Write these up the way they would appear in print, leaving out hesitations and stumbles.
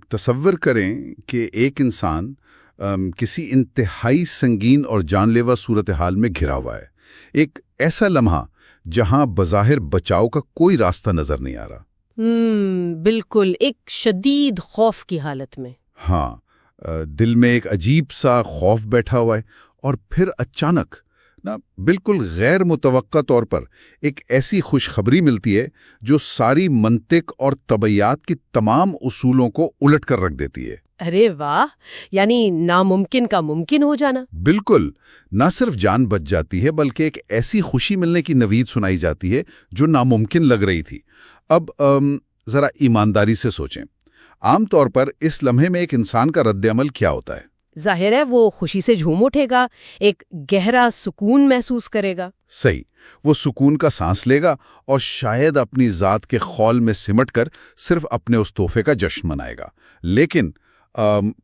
تصور کریں کہ ایک انسان کسی انتہائی سنگین اور جان لیوا صورتحال میں گھرا ہوا ہے، ایک ایسا لمحہ جہاں بظاہر بچاؤ کا کوئی راستہ نظر نہیں آ رہا۔ بالکل، ایک شدید خوف کی حالت میں۔ ہاں، دل میں ایک عجیب سا خوف بیٹھا ہوا ہے، اور پھر اچانک بالکل غیر متوقع طور پر ایک ایسی خوشخبری ملتی ہے جو ساری منطق اور طبیعیات کی تمام اصولوں کو الٹ کر رکھ دیتی ہے۔ ارے واہ، یعنی ناممکن کا ممکن ہو جانا۔ بالکل، نہ صرف جان بچ جاتی ہے بلکہ ایک ایسی خوشی ملنے کی نوید سنائی جاتی ہے جو ناممکن لگ رہی تھی۔ اب ذرا ایمانداری سے سوچیں، عام طور پر اس لمحے میں ایک انسان کا رد عمل کیا ہوتا ہے؟ ظاہر ہے وہ خوشی سے جھوم اٹھے گا، ایک گہرا سکون محسوس کرے گا۔ صحیح، وہ سکون کا سانس لے گا اور شاید اپنی ذات کے خول میں سمٹ کر صرف اپنے اس تحفے کا جشن منائے گا۔ لیکن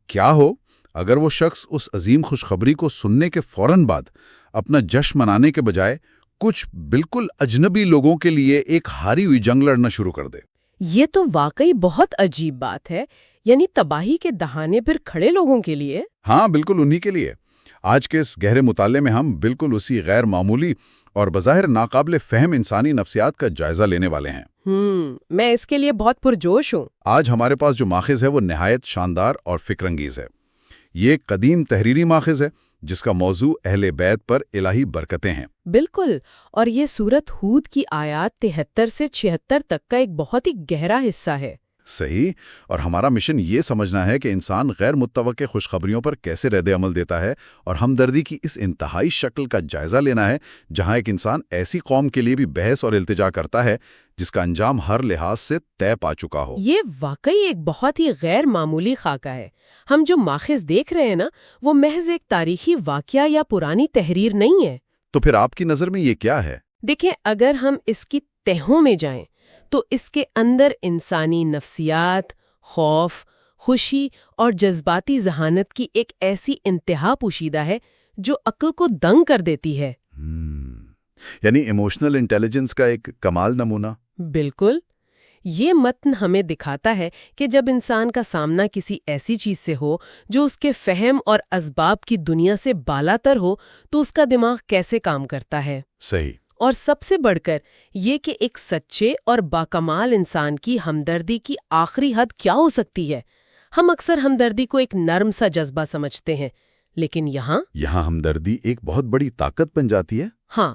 کیا ہو اگر وہ شخص اس عظیم خوشخبری کو سننے کے فوراً بعد اپنا جشن منانے کے بجائے کچھ بالکل اجنبی لوگوں کے لیے ایک ہاری ہوئی جنگ لڑنا شروع کر دے؟ یہ تو واقعی بہت عجیب بات ہے، یعنی تباہی کے دہانے پر کھڑے لوگوں کے لیے۔ ہاں، بالکل انہی کے لیے۔ آج کے اس گہرے مطالعے میں ہم بالکل اسی غیر معمولی اور بظاہر ناقابل فہم انسانی نفسیات کا جائزہ لینے والے ہیں۔ میں اس کے لیے بہت پرجوش ہوں۔ آج ہمارے پاس جو ماخذ ہے وہ نہایت شاندار اور فکر انگیز ہے۔ یہ ایک قدیم تحریری ماخذ ہے جس کا موضوع اہل بیت پر الہی برکتیں ہیں۔ بالکل، اور یہ سورت ہود کی آیات 73 سے 76 تک کا ایک بہت ہی گہرا حصہ ہے۔ صحیح، اور ہمارا مشن یہ سمجھنا ہے کہ انسان غیر متوقع خوشخبریوں پر کیسے رد عمل دیتا ہے، اور ہمدردی کی اس انتہائی شکل کا جائزہ لینا ہے جہاں ایک انسان ایسی قوم کے لیے بھی بحث اور التجا کرتا ہے جس کا انجام ہر لحاظ سے طے پا چکا ہو۔ یہ واقعی ایک بہت ہی غیر معمولی خاکہ ہے۔ ہم جو ماخذ دیکھ رہے ہیں نا، وہ محض ایک تاریخی واقعہ یا پرانی تحریر نہیں ہے۔ تو پھر آپ کی نظر میں یہ کیا ہے؟ دیکھیں، اگر ہم اس کی تہوں میں جائیں تو اس کے اندر انسانی نفسیات، خوف، خوشی اور جذباتی ذہانت کی ایک ایسی انتہا پوشیدہ ہے جو عقل کو دنگ کر دیتی ہے۔ یعنی ایموشنل انٹیلیجنس کا ایک کمال نمونہ۔ بالکل، یہ متن ہمیں دکھاتا ہے کہ جب انسان کا سامنا کسی ایسی چیز سے ہو جو اس کے فہم اور اسباب کی دنیا سے بالاتر ہو تو اس کا دماغ کیسے کام کرتا ہے۔ صحیح۔ اور سب سے بڑھ کر یہ کہ ایک سچے اور باکمال انسان کی ہمدردی کی آخری حد کیا ہو سکتی ہے۔ ہم اکثر ہمدردی کو ایک نرم سا جذبہ سمجھتے ہیں، لیکن یہاں ہمدردی ایک بہت بڑی طاقت بن جاتی ہے۔ ہاں،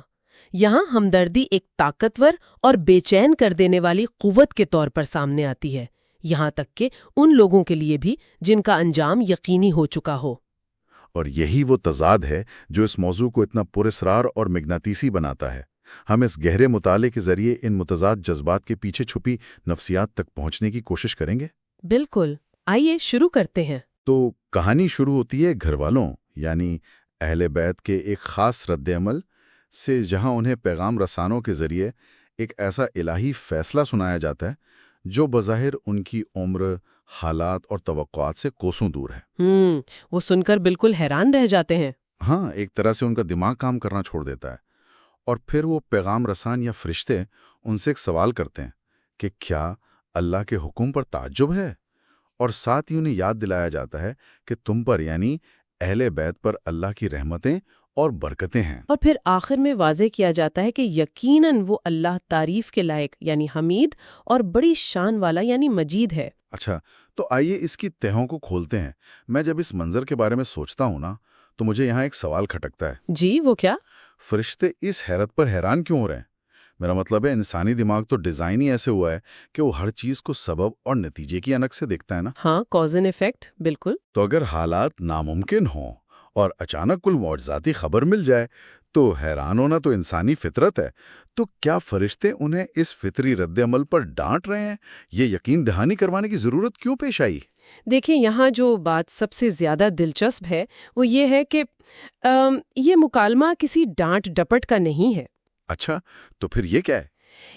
یہاں ہمدردی ایک طاقتور اور بے چین کر دینے والی قوت کے طور پر سامنے آتی ہے، یہاں تک کہ ان لوگوں کے لیے بھی جن کا انجام یقینی ہو چکا ہو۔ اور یہی وہ تضاد ہے جو اس موضوع کو اتنا پراسرار اور مغناطیسی بناتا ہے۔ ہم اس گہرے مطالعے کے ذریعے ان متضاد جذبات کے پیچھے چھپی نفسیات تک پہنچنے کی کوشش کریں گے۔ بالکل، آئیے شروع کرتے ہیں۔ تو کہانی شروع ہوتی ہے گھر والوں یعنی اہل بیت کے ایک خاص رد عمل سے، جہاں انہیں پیغام رسانوں کے ذریعے ایک ایسا الہی فیصلہ سنایا جاتا ہے جو بظاہر ان کی عمر، حالات اور توقعات سے کوسوں دور ہے۔ وہ سن کر بالکل حیران رہ جاتے ہیں۔ ہاں، ایک طرح سے ان کا دماغ کام کرنا چھوڑ دیتا ہے، اور پھر وہ پیغام رسان یا فرشتے ان سے ایک سوال کرتے ہیں کہ کیا اللہ کے حکم پر تعجب ہے، اور ساتھ ہی انہیں یاد دلایا جاتا ہے کہ تم پر یعنی اہل بیت پر اللہ کی رحمتیں اور برکتیں ہیں۔ اور پھر آخر میں واضح کیا جاتا ہے کہ یقیناً وہ اللہ تعریف کے لائق یعنی حمید اور بڑی شان والا یعنی مجید ہے۔ اچھا، تو آئیے اس کی تہوں کو کھولتے ہیں۔ میں جب اس منظر کے بارے میں سوچتا ہوں نا تو مجھے یہاں ایک سوال کھٹکتا ہے۔ جی، وہ کیا؟ فرشتے اس حیرت پر حیران کیوں ہو رہے ہیں؟ میرا مطلب ہے انسانی دماغ تو ڈیزائن ہی ایسے ہوا ہے کہ وہ ہر چیز کو سبب اور نتیجے کی انک سے دیکھتا ہے نا۔ ہاں، کاز اینڈ ایفیکٹ، بالکل۔ تو اگر حالات ناممکن ہوں اور اچانک کوئی معجزاتی خبر مل جائے تو حیران ہونا تو انسانی فطرت ہے۔ تو کیا فرشتے انہیں اس فطری رد عمل پر ڈانٹ رہے ہیں؟ یہ یقین دہانی کروانے کی ضرورت کیوں پیش آئی؟ دیکھیں، یہاں جو بات سب سے زیادہ دلچسپ ہے وہ یہ ہے کہ یہ مکالمہ کسی ڈانٹ ڈپٹ کا نہیں ہے۔ اچھا، تو پھر یہ کیا ہے؟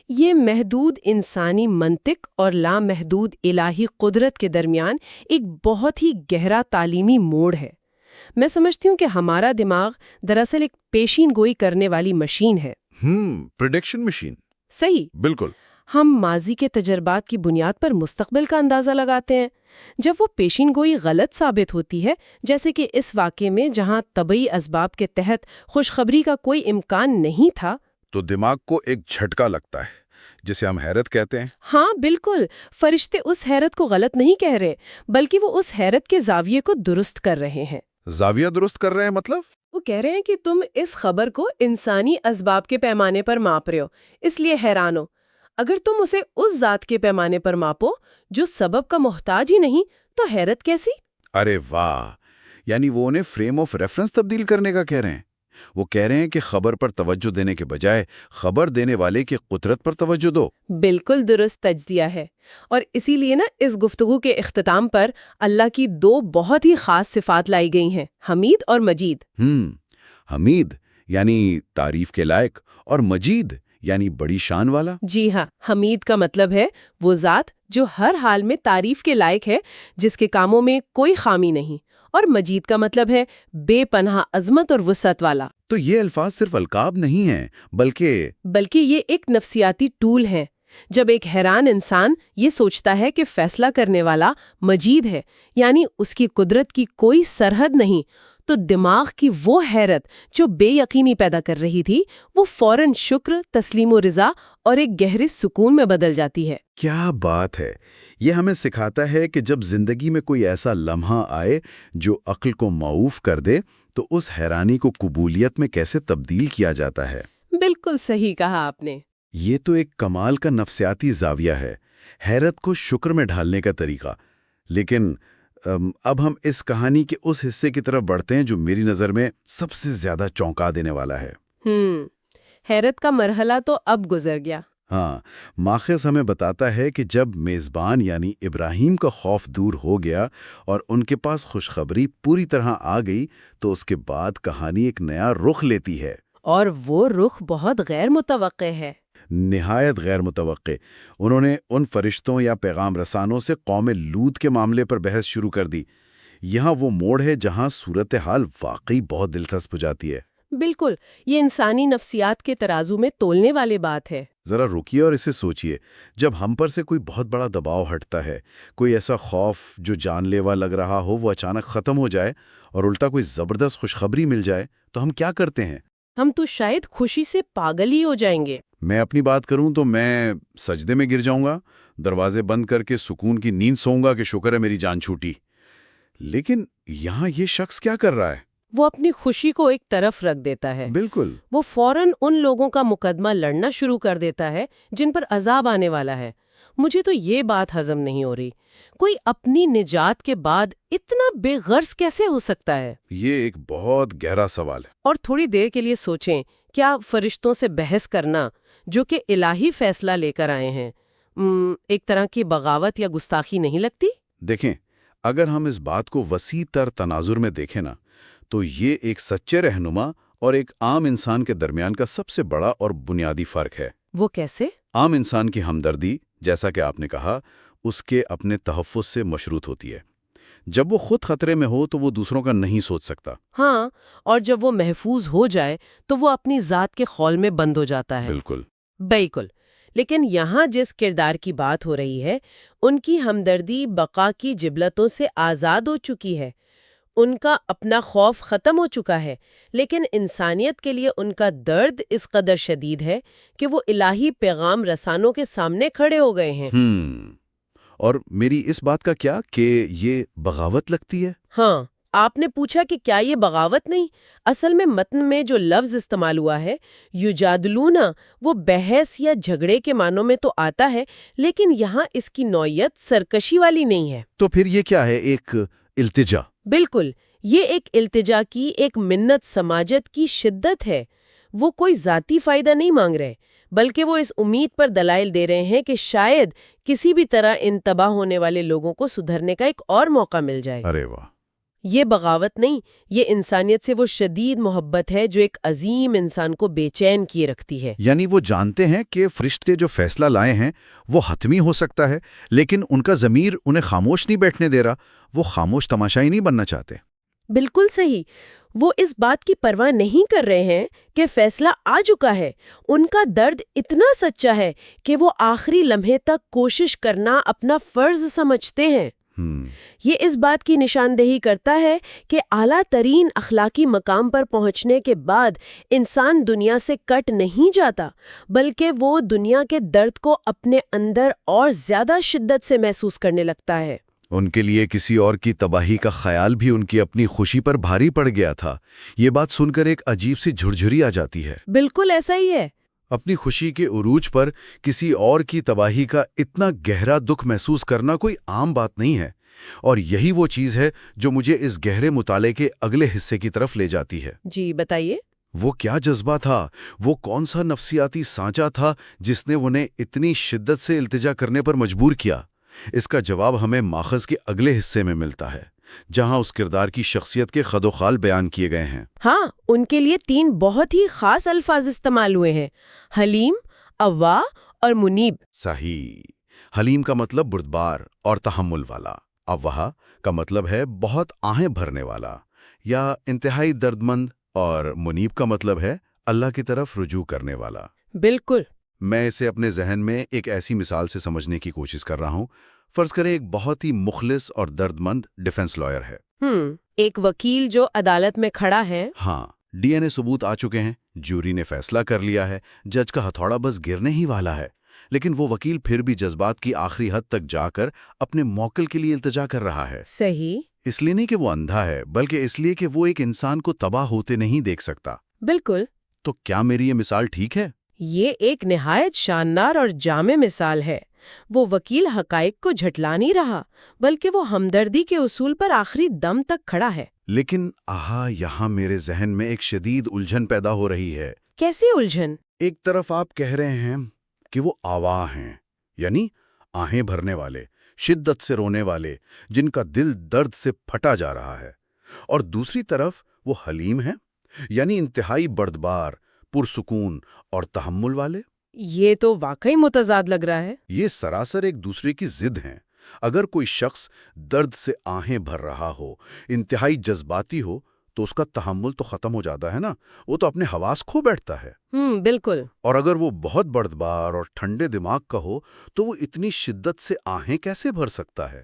یہ محدود انسانی منطق اور لامحدود الہی قدرت کے درمیان ایک بہت ہی گہرا تعلیمی موڑ ہے۔ میں سمجھتی ہوں کہ ہمارا دماغ دراصل ایک پیشین گوئی کرنے والی مشین ہے۔ Prediction machine. صحیح۔ بالکل۔ ہم ماضی کے تجربات کی بنیاد پر مستقبل کا اندازہ لگاتے ہیں۔ جب وہ پیشین گوئی غلط ثابت ہوتی ہے، جیسے کہ اس واقعے میں جہاں طبعی اسباب کے تحت خوشخبری کا کوئی امکان نہیں تھا، تو دماغ کو ایک جھٹکا لگتا ہے، جسے ہم حیرت کہتے ہیں۔ ہاں بالکل، فرشتے اس حیرت کو غلط نہیں کہہ رہے، بلکہ وہ اس حیرت کے زاویے کو درست کر رہے ہیں۔ زاویہ درست کر رہے ہیں مطلب؟ وہ کہہ رہے ہیں کہ تم اس خبر کو انسانی اسباب کے پیمانے پر ماپ رہے ہو، اس لیے حیران ہو۔ اگر تم اسے اس ذات کے پیمانے پر ماپو جو سبب کا محتاج ہی نہیں، تو حیرت کیسی؟ ارے واہ، یعنی وہ انہیں فریم آف ریفرنس تبدیل کرنے کا کہہ رہے ہیں۔ وہ کہہ رہے ہیں کہ خبر پر توجہ دینے کے بجائے خبر دینے والے کی قدرت پر توجہ دو۔ بالکل درست تجزیہ ہے، اور اسی لیے اس گفتگو کے اختتام پر اللہ کی دو بہت ہی خاص صفات لائی گئی ہیں، حمید اور مجید۔ حمید یعنی تعریف کے لائق، اور مجید یعنی بڑی شان والا۔ جی ہاں، حمید کا مطلب ہے وہ ذات جو ہر حال میں تعریف کے لائق ہے، جس کے کاموں میں کوئی خامی نہیں، اور مجید کا مطلب ہے بے پناہ عظمت اور وسعت والا۔ تو یہ الفاظ صرف القاب نہیں ہیں، بلکہ یہ ایک نفسیاتی ٹول ہے۔ جب ایک حیران انسان یہ سوچتا ہے کہ فیصلہ کرنے والا مجید ہے، یعنی اس کی قدرت کی کوئی سرحد نہیں، تو دماغ کی وہ حیرت جو بے یقینی پیدا کر رہی تھی، وہ فوراً شکر، تسلیم و رضا اور ایک گہرے سکون میں بدل جاتی ہے۔ کیا بات ہے! یہ ہمیں سکھاتا ہے کہ جب زندگی میں کوئی ایسا لمحہ آئے جو عقل کو معوف کر دے، تو اس حیرانی کو قبولیت میں کیسے تبدیل کیا جاتا ہے۔ بالکل صحیح کہا آپ نے۔ یہ تو ایک کمال کا نفسیاتی زاویہ ہے، حیرت کو شکر میں ڈھالنے کا طریقہ۔ لیکن اب ہم اس کہانی کے اس حصے کی طرف بڑھتے ہیں جو میری نظر میں سب سے زیادہ چونکا دینے والا ہے۔ حیرت کا مرحلہ تو اب گزر گیا۔ ہاں، ماخذ ہمیں بتاتا ہے کہ جب میزبان یعنی ابراہیم کا خوف دور ہو گیا اور ان کے پاس خوشخبری پوری طرح آ گئی، تو اس کے بعد کہانی ایک نیا رخ لیتی ہے۔ اور وہ رخ بہت غیر متوقع ہے۔ نہایت غیر متوقع۔ انہوں نے ان فرشتوں یا پیغام رسانوں سے قوم لوط کے معاملے پر بحث شروع کر دی۔ یہاں وہ موڑ ہے جہاں صورتحال واقعی بہت دلچسپ ہو جاتی ہے۔ بالکل، یہ انسانی نفسیات کے ترازو میں تولنے والی بات ہے۔ ذرا رکیے اور اسے سوچئے، جب ہم پر سے کوئی بہت بڑا دباؤ ہٹتا ہے، کوئی ایسا خوف جو جان لیوا لگ رہا ہو وہ اچانک ختم ہو جائے اور الٹا کوئی زبردست خوشخبری مل جائے، تو ہم کیا کرتے ہیں؟ ہم تو شاید خوشی سے پاگل ہی ہو جائیں گے۔ میں اپنی بات کروں تو میں سجدے میں گر جاؤں گا، دروازے بند کر کے سکون کی نیند سوؤں گا کہ شکر ہے میری جان چھوٹی۔ لیکن یہاں یہ شخص کیا کر رہا ہے؟ وہ اپنی خوشی کو ایک طرف رکھ دیتا ہے۔ بالکل۔ وہ فوراً ان لوگوں کا مقدمہ لڑنا شروع کر دیتا ہے جن پر عذاب آنے والا ہے۔ مجھے تو یہ بات ہضم نہیں ہو رہی، کوئی اپنی نجات کے بعد اتنا بے غرض کیسے ہو سکتا ہے؟ یہ ایک بہت گہرا سوال ہے۔ اور تھوڑی دیر کے لیے سوچیں، کیا فرشتوں سے بحث کرنا جو کہ الہی فیصلہ لے کر آئے ہیں، ایک طرح کی بغاوت یا گستاخی نہیں لگتی؟ دیکھیں، اگر ہم اس بات کو وسیع تر تناظر میں دیکھیں نا، تو یہ ایک سچے رہنما اور ایک عام انسان کے درمیان کا سب سے بڑا اور بنیادی فرق ہے۔ وہ کیسے؟ عام انسان کی ہمدردی، جیسا کہ آپ نے کہا، اس کے اپنے تحفظ سے مشروط ہوتی ہے۔ جب وہ خود خطرے میں ہو تو وہ دوسروں کا نہیں سوچ سکتا۔ ہاں، اور جب وہ محفوظ ہو جائے تو وہ اپنی ذات کے خول میں بند ہو جاتا ہے۔ بالکل۔ بالکل۔ لیکن یہاں جس کردار کی بات ہو رہی ہے، ان کی ہمدردی بقا کی جبلتوں سے آزاد ہو چکی ہے۔ ان کا اپنا خوف ختم ہو چکا ہے، لیکن انسانیت کے لیے ان کا درد اس قدر شدید ہے کہ وہ الہی پیغام رسانوں کے سامنے کھڑے ہو گئے ہیں۔ اور میری اس بات کا کیا کہ یہ بغاوت لگتی ہے؟ ہاں، آپ نے پوچھا کہ کیا یہ بغاوت نہیں؟ اصل میں متن میں جو لفظ استعمال ہوا ہے، یجادلونا، وہ بحث یا جھگڑے کے معنوں میں تو آتا ہے، لیکن یہاں اس کی نوعیت سرکشی والی نہیں ہے۔ تو پھر یہ کیا ہے؟ ایک التجا؟ بالکل، یہ ایک التجا کی، ایک منت سماجت کی شدت ہے۔ وہ کوئی ذاتی فائدہ نہیں مانگ رہے، بلکہ وہ اس امید پر دلائل دے رہے ہیں کہ شاید کسی بھی طرح ان تباہ ہونے والے لوگوں کو سدھرنے کا ایک اور موقع مل جائے۔ ارے واہ! یہ بغاوت نہیں، یہ انسانیت سے وہ شدید محبت ہے جو ایک عظیم انسان کو بے چین کیے رکھتی ہے۔ یعنی وہ جانتے ہیں کہ فرشتے جو فیصلہ لائے ہیں وہ حتمی ہو سکتا ہے، لیکن ان کا ضمیر انہیں خاموش نہیں بیٹھنے دے رہا، وہ خاموش تماشائی نہیں بننا چاہتے۔ بالکل صحیح. وہ اس بات کی پرواہ نہیں کر رہے ہیں کہ فیصلہ آ چکا ہے. ان کا درد اتنا سچا ہے کہ وہ آخری لمحے تک کوشش کرنا اپنا فرض سمجھتے ہیں. یہ اس بات کی نشاندہی کرتا ہے کہ اعلیٰ ترین اخلاقی مقام پر پہنچنے کے بعد انسان دنیا سے کٹ نہیں جاتا، بلکہ وہ دنیا کے درد کو اپنے اندر اور زیادہ شدت سے محسوس کرنے لگتا ہے. ان کے لیے کسی اور کی تباہی کا خیال بھی ان کی اپنی خوشی پر بھاری پڑ گیا تھا. یہ بات سن کر ایک عجیب سی جھرجھری آ جاتی ہے. بالکل ایسا ہی ہے. اپنی خوشی کے عروج پر کسی اور کی تباہی کا اتنا گہرا دکھ محسوس کرنا کوئی عام بات نہیں ہے، اور یہی وہ چیز ہے جو مجھے اس گہرے مطالعے کے اگلے حصے کی طرف لے جاتی ہے. جی بتائیے. وہ کیا جذبہ تھا، وہ کون سا نفسیاتی سانچہ تھا جس نے انہیں اتنی شدت سے التجا کرنے پر مجبور کیا؟ اس کا جواب ہمیں ماخذ کے اگلے حصے میں ملتا ہے، جہاں اس کردار کی شخصیت کے خد و خال بیان کیے گئے ہیں. ہاں، ان کے لیے 3 بہت ہی خاص الفاظ استعمال ہوئے ہیں: حلیم، اواہ اور منیب. صحیح. حلیم کا مطلب بردبار اور تحمل والا، اواہ کا مطلب ہے بہت آہیں بھرنے والا یا انتہائی درد مند، اور منیب کا مطلب ہے اللہ کی طرف رجوع کرنے والا. بالکل. میں اسے اپنے ذہن میں ایک ایسی مثال سے سمجھنے کی کوشش کر رہا ہوں. فرض کریں ایک بہت ہی مخلص اور درد مند ڈیفنس لائر ہے. ایک وکیل جو عدالت میں کھڑا ہے. ہاں، ڈی این اے ثبوت آ چکے ہیں، جوری نے فیصلہ کر لیا ہے، جج کا ہتھوڑا بس گرنے ہی والا ہے، لیکن وہ وکیل پھر بھی جذبات کی آخری حد تک جا کر اپنے موکل کے لیے التجا کر رہا ہے. صحیح. اس لیے نہیں کہ وہ اندھا ہے، بلکہ اس لیے کہ وہ ایک انسان کو تباہ ہوتے نہیں دیکھ سکتا. بالکل. تو کیا میری یہ مثال ٹھیک ہے؟ یہ ایک نہایت شاندار اور جامع مثال ہے. وہ وکیل حقائق کو جھٹلا نہیں رہا، بلکہ وہ ہمدردی کے اصول پر آخری دم تک کھڑا ہے. لیکن یہاں میرے ذہن میں ایک شدید الجھن پیدا ہو رہی ہے. کیسی الجھن؟ ایک طرف آپ کہہ رہے ہیں کہ وہ اواہ ہیں، یعنی آہیں بھرنے والے، شدت سے رونے والے، جن کا دل درد سے پھٹا جا رہا ہے، اور دوسری طرف وہ حلیم ہیں، یعنی انتہائی بردبار، پرسکون اور تحمل والے. یہ تو واقعی متضاد لگ رہا ہے. یہ سراسر ایک دوسرے کی ضد ہیں. اگر کوئی شخص درد سے آہیں بھر رہا ہو، انتہائی جذباتی ہو، تو اس کا تحمل تو ختم ہو جاتا ہے نا، وہ تو اپنے حواس کھو بیٹھتا ہے. بالکل. اور اگر وہ بہت بردبار اور ٹھنڈے دماغ کا ہو تو وہ اتنی شدت سے آہیں کیسے بھر سکتا ہے؟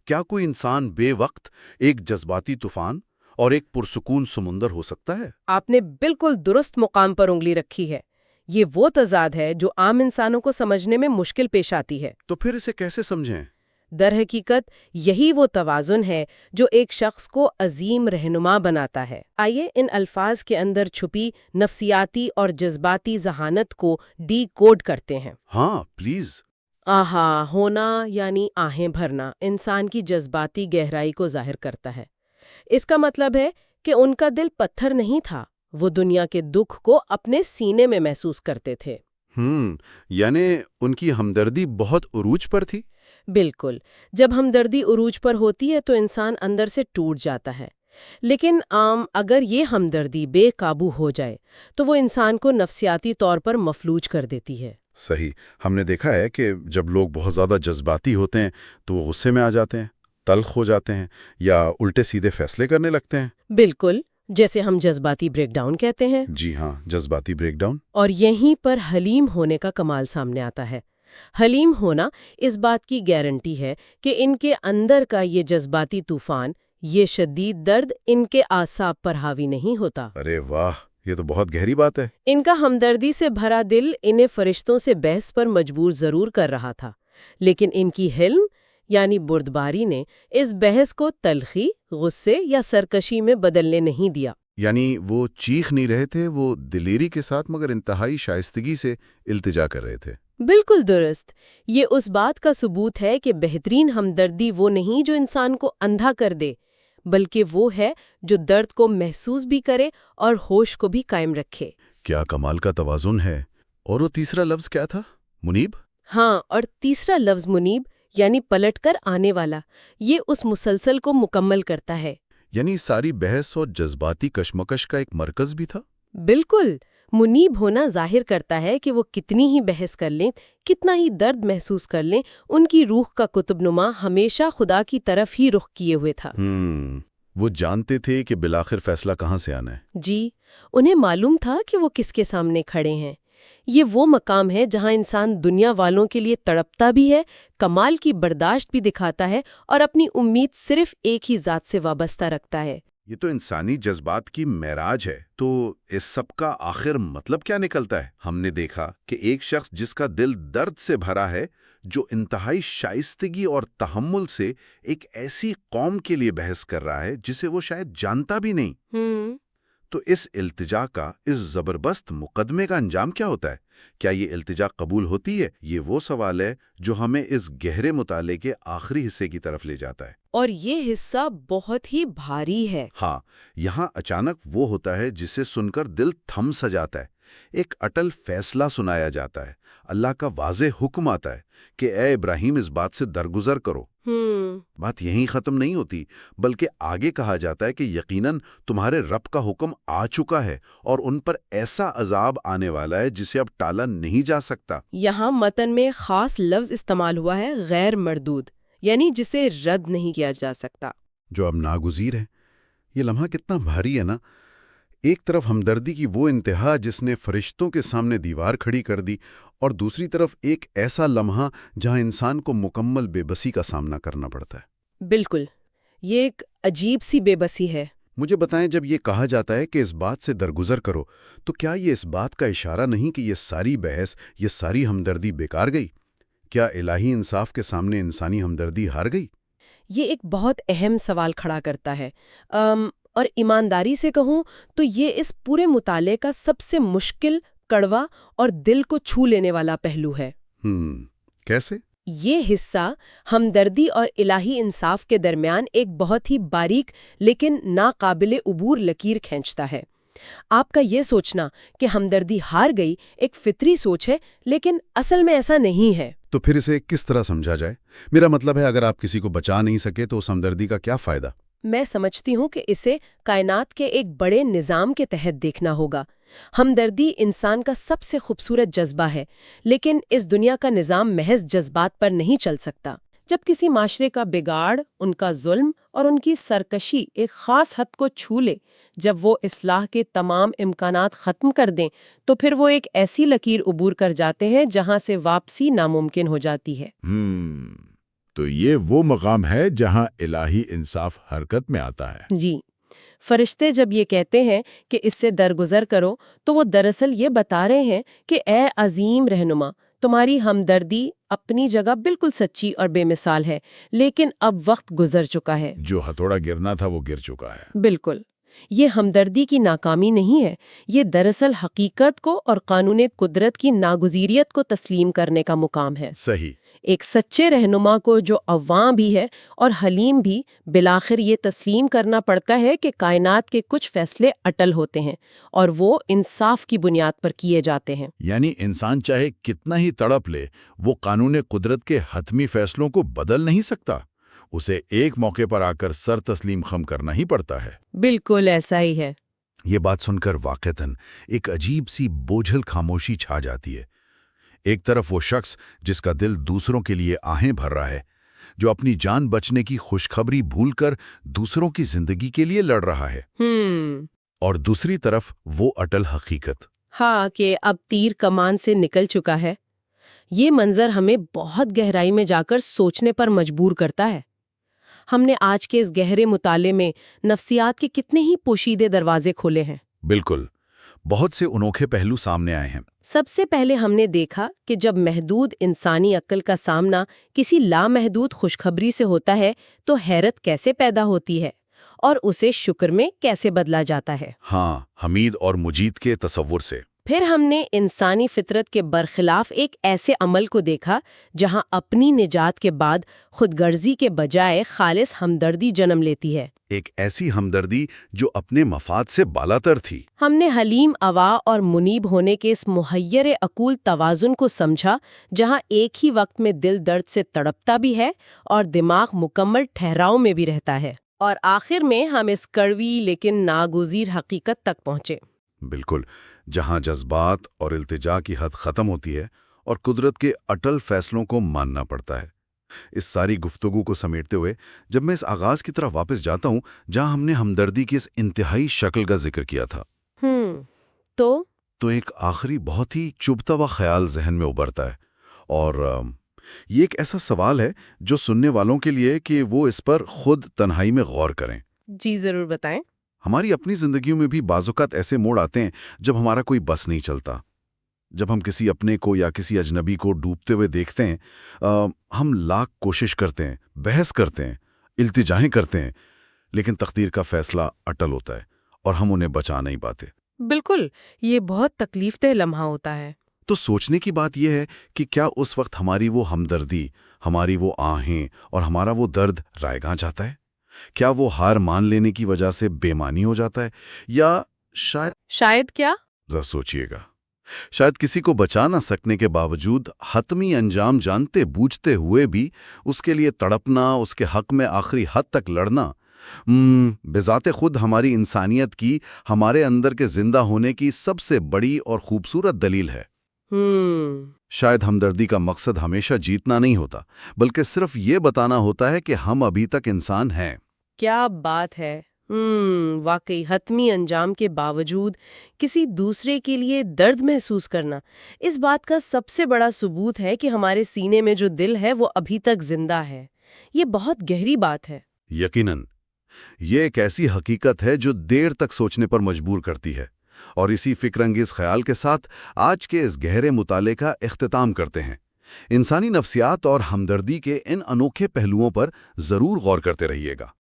کیا کوئی انسان بے وقت ایک جذباتی طوفان اور ایک پرسکون سمندر ہو سکتا ہے؟ آپ نے بالکل درست مقام پر انگلی رکھی ہے. یہ وہ تضاد ہے جو عام انسانوں کو سمجھنے میں مشکل پیش آتی ہے. تو پھر اسے کیسے سمجھیں؟ در حقیقت یہی وہ توازن ہے جو ایک شخص کو عظیم رہنما بناتا ہے. آئیے ان الفاظ کے اندر چھپی نفسیاتی اور جذباتی ذہانت کو ڈی کوڈ کرتے ہیں. ہاں پلیز. آہا ہونا یعنی آہیں بھرنا انسان کی جذباتی گہرائی کو ظاہر کرتا ہے. اس کا مطلب ہے کہ ان کا دل پتھر نہیں تھا، وہ دنیا کے دکھ کو اپنے سینے میں محسوس کرتے تھے. یعنی ان کی ہمدردی بہت عروج پر تھی. بالکل. جب ہمدردی عروج پر ہوتی ہے تو انسان اندر سے ٹوٹ جاتا ہے. لیکن اگر یہ ہمدردی بے قابو ہو جائے تو وہ انسان کو نفسیاتی طور پر مفلوج کر دیتی ہے. صحیح. ہم نے دیکھا ہے کہ جب لوگ بہت زیادہ جذباتی ہوتے ہیں تو وہ غصے میں آ جاتے ہیں، تلخ ہو جاتے ہیں، یا الٹے سیدھے فیصلے کرنے لگتے ہیں. بالکل، جیسے ہم جذباتی بریک ڈاؤن کہتے ہیں. جی ہاں، جذباتی بریک ڈاؤن. اور یہیں پر حلیم ہونے کا کمال سامنے آتا ہے. حلیم ہونا اس بات کی گارنٹی ہے کہ ان کے اندر کا یہ جذباتی طوفان، یہ شدید درد ان کے اعصاب پر حاوی نہیں ہوتا. ارے واہ، یہ تو بہت گہری بات ہے. ان کا ہمدردی سے بھرا دل انہیں فرشتوں سے بحث پر مجبور ضرور کر رہا تھا، لیکن ان کی حلم یعنی بردباری نے اس بحث کو تلخی، غصے یا سرکشی میں بدلنے نہیں دیا. یعنی وہ چیخ نہیں رہے تھے، وہ دلیری کے ساتھ مگر انتہائی شائستگی سے التجا کر رہے تھے. بالکل درست. یہ اس بات کا ثبوت ہے کہ بہترین ہمدردی وہ نہیں جو انسان کو اندھا کر دے، بلکہ وہ ہے جو درد کو محسوس بھی کرے اور ہوش کو بھی قائم رکھے. کیا کمال کا توازن ہے. اور وہ تیسرا لفظ کیا تھا؟ منیب. ہاں، اور تیسرا لفظ منیب یعنی پلٹ کر آنے والا، یہ اس مسلسل کو مکمل کرتا ہے. یعنی ساری بحث اور جذباتی کشمکش کا ایک مرکز بھی تھا. بالکل. منیب ہونا ظاہر کرتا ہے کہ وہ کتنی ہی بحث کر لیں، کتنا ہی درد محسوس کر لیں، ان کی روح کا قطب نما ہمیشہ خدا کی طرف ہی رخ کیے ہوئے تھا. وہ جانتے تھے کہ بالآخر فیصلہ کہاں سے آنا ہے۔ جی، انہیں معلوم تھا کہ وہ کس کے سامنے کھڑے ہیں۔ یہ وہ مقام ہے جہاں انسان دنیا والوں کے لیے تڑپتا بھی ہے، کمال کی برداشت بھی دکھاتا ہے اور اپنی امید صرف ایک ہی ذات سے وابستہ رکھتا ہے۔ یہ تو انسانی جذبات کی معراج ہے، تو اس سب کا آخر مطلب کیا نکلتا ہے؟ ہم نے دیکھا کہ ایک شخص جس کا دل درد سے بھرا ہے، جو انتہائی شائستگی اور تحمل سے ایک ایسی قوم کے لیے بحث کر رہا ہے جسے وہ شاید جانتا بھی نہیں، تو اس التجا کا، اس زبردست مقدمے کا انجام کیا ہوتا ہے؟ کیا یہ التجا قبول ہوتی ہے؟ یہ وہ سوال ہے جو ہمیں اس گہرے مطالعے کے آخری حصے کی طرف لے جاتا ہے۔ اور یہ حصہ بہت ہی بھاری ہے۔ ہاں، یہاں اچانک وہ ہوتا ہے جسے سن کر دل تھم سا جاتا ہے۔ ایک اٹل فیصلہ سنایا جاتا ہے، اللہ کا واضح حکم آتا ہے کہ اے ابراہیم، اس بات سے درگزر کرو۔ بات یہیں ختم نہیں ہوتی، بلکہ آگے کہا جاتا ہے کہ یقیناً تمہارے رب کا حکم آ چکا ہے اور ان پر ایسا عذاب آنے والا ہے جسے اب ٹالا نہیں جا سکتا۔ یہاں متن میں خاص لفظ استعمال ہوا ہے، غیر مردود، یعنی جسے رد نہیں کیا جا سکتا، جو اب ناگزیر ہے۔ یہ لمحہ کتنا بھاری ہے نا؟ ایک طرف ہمدردی کی وہ انتہا جس نے فرشتوں کے سامنے دیوار کھڑی کر دی، اور دوسری طرف ایک ایسا لمحہ جہاں انسان کو مکمل بے بسی کا سامنا کرنا پڑتا ہے۔ بالکل، یہ ایک عجیب سی بے بسی ہے۔ مجھے بتائیں، جب یہ کہا جاتا ہے کہ اس بات سے درگزر کرو، تو کیا یہ اس بات کا اشارہ نہیں کہ یہ ساری بحث، یہ ساری ہمدردی بیکار گئی؟ کیا الہی انصاف کے سامنے انسانی ہمدردی ہار گئی؟ یہ ایک بہت اہم سوال کھڑا کرتا ہے، اور ایمانداری سے کہوں تو یہ اس پورے مطالعے کا سب سے مشکل، کڑوا اور دل کو چھو لینے والا پہلو ہے۔ کیسے؟ یہ حصہ ہمدردی اور الہی انصاف کے درمیان ایک بہت ہی باریک لیکن ناقابل عبور لکیر کھینچتا ہے۔ آپ کا یہ سوچنا کہ ہمدردی ہار گئی ایک فطری سوچ ہے، لیکن اصل میں ایسا نہیں ہے۔ تو پھر اسے کس طرح سمجھا جائے؟ میرا مطلب ہے، اگر آپ کسی کو بچا نہیں سکے تو اس ہمدردی کا کیا فائدہ؟ میں سمجھتی ہوں کہ اسے کائنات کے ایک بڑے نظام کے تحت دیکھنا ہوگا۔ ہمدردی انسان کا سب سے خوبصورت جذبہ ہے، لیکن اس دنیا کا نظام محض جذبات پر نہیں چل سکتا۔ جب کسی معاشرے کا بگاڑ، ان کا ظلم اور ان کی سرکشی ایک خاص حد کو چھو لے، جب وہ اصلاح کے تمام امکانات ختم کر دیں، تو پھر وہ ایک ایسی لکیر عبور کر جاتے ہیں جہاں سے واپسی ناممکن ہو جاتی ہے۔ تو یہ وہ مقام ہے جہاں الہی انصاف حرکت میں آتا ہے۔ جی، فرشتے جب یہ کہتے ہیں کہ اس سے درگزر کرو، تو وہ دراصل یہ بتا رہے ہیں کہ اے عظیم رہنما، تمہاری ہمدردی اپنی جگہ بالکل سچی اور بے مثال ہے، لیکن اب وقت گزر چکا ہے۔ جو ہتھوڑا گرنا تھا وہ گر چکا ہے۔ بالکل، یہ ہمدردی کی ناکامی نہیں ہے، یہ دراصل حقیقت کو اور قانون قدرت کی ناگزیریت کو تسلیم کرنے کا مقام ہے۔ صحیح۔ ایک سچے رہنما کو، جو عواں بھی ہے اور حلیم بھی، بالآخر یہ تسلیم کرنا پڑتا ہے کہ کائنات کے کچھ فیصلے اٹل ہوتے ہیں اور وہ انصاف کی بنیاد پر کیے جاتے ہیں۔ یعنی انسان چاہے کتنا ہی تڑپ لے، وہ قانون قدرت کے حتمی فیصلوں کو بدل نہیں سکتا۔ اسے ایک موقع پر آ کر سر تسلیم خم کرنا ہی پڑتا ہے۔ بالکل ایسا ہی ہے۔ یہ بات سن کر واقعتاً ایک عجیب سی بوجھل خاموشی چھا جاتی ہے۔ ایک طرف وہ شخص جس کا دل دوسروں کے لیے آہیں بھر رہا ہے، جو اپنی جان بچنے کی خوشخبری بھول کر دوسروں کی زندگی کے لیے لڑ رہا ہے، اور دوسری طرف وہ اٹل حقیقت، ہاں، کہ اب تیر کمان سے نکل چکا ہے۔ یہ منظر ہمیں بہت گہرائی میں جا کر سوچنے پر مجبور کرتا ہے۔ ہم نے آج کے اس گہرے مطالعے میں نفسیات کے کتنے ہی پوشیدے دروازے کھولے ہیں۔ بالکل، بہت سے انوکھے پہلو سامنے آئے ہیں۔ سب سے پہلے ہم نے دیکھا کہ جب محدود انسانی عقل کا سامنا کسی لامحدود خوشخبری سے ہوتا ہے تو حیرت کیسے پیدا ہوتی ہے اور اسے شکر میں کیسے بدلا جاتا ہے۔ ہاں، حمید اور مجید کے تصور سے۔ پھر ہم نے انسانی فطرت کے برخلاف ایک ایسے عمل کو دیکھا جہاں اپنی نجات کے بعد خود غرضی کے بجائے خالص ہمدردی جنم لیتی ہے، ایک ایسی ہمدردی جو اپنے مفاد سے بالاتر تھی۔ ہم نے حلیم اوا اور منیب ہونے کے اس محیر عقول توازن کو سمجھا، جہاں ایک ہی وقت میں دل درد سے تڑپتا بھی ہے اور دماغ مکمل ٹھہراؤ میں بھی رہتا ہے، اور آخر میں ہم اس کڑوی لیکن ناگزیر حقیقت تک پہنچے۔ بالکل، جہاں جذبات اور التجا کی حد ختم ہوتی ہے اور قدرت کے اٹل فیصلوں کو ماننا پڑتا ہے۔ اس ساری گفتگو کو سمیٹتے ہوئے جب میں اس آغاز کی طرف واپس جاتا ہوں جہاں ہم نے ہمدردی کی اس انتہائی شکل کا ذکر کیا تھا، تو ایک آخری بہت ہی چبھتا ہوا خیال ذہن میں ابھرتا ہے، اور یہ ایک ایسا سوال ہے جو سننے والوں کے لیے کہ وہ اس پر خود تنہائی میں غور کریں۔ جی ضرور بتائیں۔ ہماری اپنی زندگیوں میں بھی بعض اوقات ایسے موڑ آتے ہیں جب ہمارا کوئی بس نہیں چلتا، جب ہم کسی اپنے کو یا کسی اجنبی کو ڈوبتے ہوئے دیکھتے ہیں، ہم لاکھ کوشش کرتے ہیں، بحث کرتے ہیں، التجائیں کرتے ہیں، لیکن تقدیر کا فیصلہ اٹل ہوتا ہے اور ہم انہیں بچا نہیں پاتے۔ بالکل، یہ بہت تکلیف دہ لمحہ ہوتا ہے۔ تو سوچنے کی بات یہ ہے کہ کیا اس وقت ہماری وہ ہمدردی، ہماری وہ آہیں اور ہمارا وہ درد رائے گاں جاتا ہے؟ کیا وہ ہار مان لینے کی وجہ سے بے معنی ہو جاتا ہے، یا شاید کیا؟ ذرا سوچئے گا، شاید کسی کو بچا نہ سکنے کے باوجود حتمی انجام جانتے بوجھتے ہوئے بھی اس کے لیے تڑپنا، اس کے حق میں آخری حد تک لڑنا بذات خود ہماری انسانیت کی، ہمارے اندر کے زندہ ہونے کی سب سے بڑی اور خوبصورت دلیل ہے۔ شاید ہمدردی کا مقصد ہمیشہ جیتنا نہیں ہوتا، بلکہ صرف یہ بتانا ہوتا ہے کہ ہم ابھی تک انسان ہیں۔ کیا بات ہے! واقعی حتمی انجام کے باوجود کسی دوسرے کے لیے درد محسوس کرنا اس بات کا سب سے بڑا ثبوت ہے کہ ہمارے سینے میں جو دل ہے وہ ابھی تک زندہ ہے۔ یہ بہت گہری بات ہے۔ یقیناً یہ ایک ایسی حقیقت ہے جو دیر تک سوچنے پر مجبور کرتی ہے، اور اسی فکر انگیز خیال کے ساتھ آج کے اس گہرے مطالعے کا اختتام کرتے ہیں۔ انسانی نفسیات اور ہمدردی کے ان انوکھے پہلوؤں پر ضرور غور کرتے رہیے گا۔